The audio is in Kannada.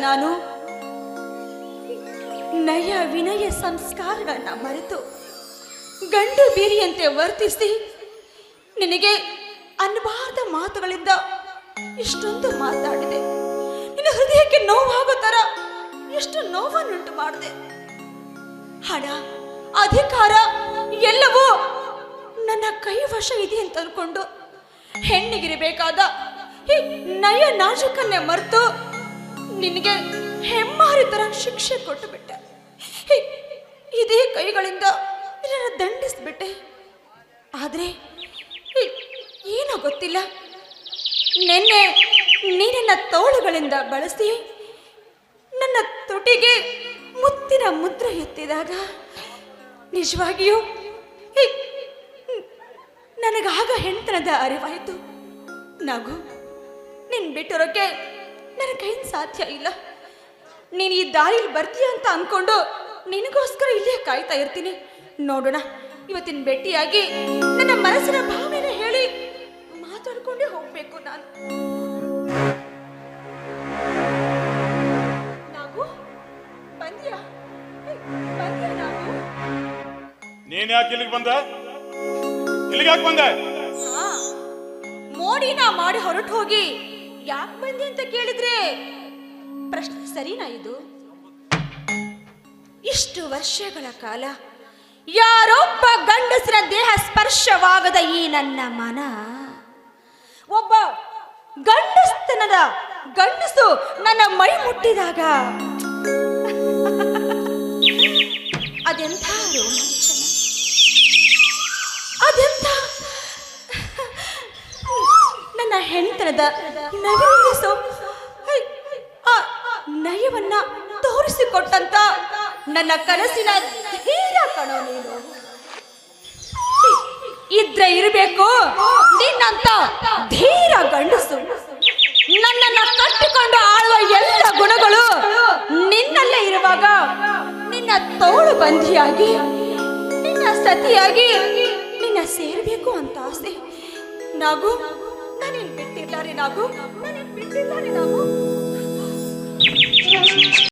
ನಾನು ನಯ ವಿನಯ ಸಂಸ್ಕಾರಗಳನ್ನ ಮರೆತು ಗಂಡು ಬೀರಿಯಂತೆ ವರ್ತಿಸಿ ನಿನಗೆ ಅನ್ಬಾರ್ದ ಮಾತುಗಳಿಂದ ಇಷ್ಟೊಂದು ಮಾತಾಡಿದೆ. ನಿನ್ನ ಹೃದಯಕ್ಕೆ ನೋವಾಗೋ ತರ ಎಷ್ಟು ನೋವನ್ನುಂಟು ಮಾಡಿದೆ. ಹಣ, ಅಧಿಕಾರ ಎಲ್ಲವೂ ನನ್ನ ಕೈವಶ ಇದೆ ಅಂತ ಅನ್ಕೊಂಡು ಹೆಣ್ಣಿಗಿರಬೇಕಾದ ಈ ನಯ ನಾಜುಕನ್ನೇ ಮರೆತು ನಿನಗೆ ಹೆಮ್ಮಾರಿ ತರ ಶಿಕ್ಷೆ ಕೊಟ್ಟು ಬಿಟ್ಟೆ. ಇದೇ ಕೈಗಳಿಂದ ನಿನ್ನ ದಂಡಿಸ್ಬಿಟ್ಟೆ. ಆದ್ರೆ ಏನೋ ಗೊತ್ತಿಲ್ಲ, ನಿನ್ನೆ ನೀನನ್ನ ತೋಳುಗಳಿಂದ ಬಳಸಿ ನನ್ನ ತುಟಿಗೆ ಮುತ್ತಿನ ಮುದ್ರೆ ಎತ್ತಿದಾಗ ನಿಜವಾಗಿಯೂ ನನಗಾಗ ಹೆಣ್ತನದ ಅರಿವಾಯಿತು. ನಾಗು, ನಿನ್ ಬಿಟ್ಟಿರೋಕೆ ನನ್ನ ಕೈಯಿಂದ ಸಾಧ್ಯ ಇಲ್ಲ. ನೀನು ಈ ದಾರಿಯಲ್ಲಿ ಬರ್ತೀಯ ಅಂತ ಅನ್ಕೊಂಡು ನಿನಗೋಸ್ಕರ ಇಲ್ಲೇ ಕಾಯ್ತಾ ಇರ್ತೀನಿ. ನೋಡೋಣ, ಇವತ್ತಿನ ಭೇಟಿಯಾಗಿ ನನ್ನ ಮನಸ್ಸಿನ ಭಾವನೆನ ಹೇಳಿ ಮಾತಾಡ್ಕೊಂಡೇ ಹೋಗ್ಬೇಕು ನಾನು. ನಾಗು, ಬಂದ್ಯಾ? ನಾಗು, ನೀನ್ ಯಾಕೆ ಇಲ್ಲಿಗೆ ಬಂದ? ಇಲ್ಲಿಗೆ ಯಾಕೆ ಬಂದೆ? ಮೋಡಿನ ಮಾಡಿ ಹೊರಟು ಹೋಗಿ ಯಾಕೆ ಬಂದಿ ಅಂತ ಕೇಳಿದ್ರೆ ಪ್ರಶ್ನೆ ಸರಿನಾ ಇದು? ಇಷ್ಟು ವರ್ಷಗಳ ಕಾಲ ಯಾರೊಬ್ಬ ಗಂಡಸರ ದೇಹ ಸ್ಪರ್ಶವಾಗದ ಈ ನನ್ನ ಮನ ಒಬ್ಬ ಗಂಡಸ್ತನದ ಗಂಡಸು ನನ್ನ ಮೈ ಮುಟ್ಟಿದಾಗ ಅದೆಂಥ ರೋಮಾಂಚನ, ಅದೆಂಥ ನನ್ನ ಹೆಣ್ತನದ ನವಿಲಿಸೋ ನಯವನ್ನ ತೋರಿಸಿಕೊಟ್ಟಂತ ನನ್ನ ಕನಸಿನ ಧೀರ ಕಣೋ ನೀನು. ಇದ್ರೆ ಇರಬೇಕು ನಿನ್ನಂತ ಧೀರ ಗಂಡಸು. ನನ್ನನ್ನ ಕಟ್ಟಿಕೊಂಡು ಆಳುವ ಎಲ್ಲ ಗುಣಗಳು ನಿನ್ನಲ್ಲೇ ಇರುವಾಗ ನಿನ್ನ ತೋಳು ಬಂಧಿಯಾಗಿ, ನಿನ್ನ ಸತಿಯಾಗಿ ನಿನ್ನ ಸೇರ್ಬೇಕು ಅಂತ ಆಸೆ. ನಾಗು, ನಾನೇನ್ ಬಿಟ್ಟಿರ್ಲಾರೆ ನಾಗು, ನಾನೇನ್ ಬಿಟ್ಟಿರ್ಲಾರೆ ನಾಗು.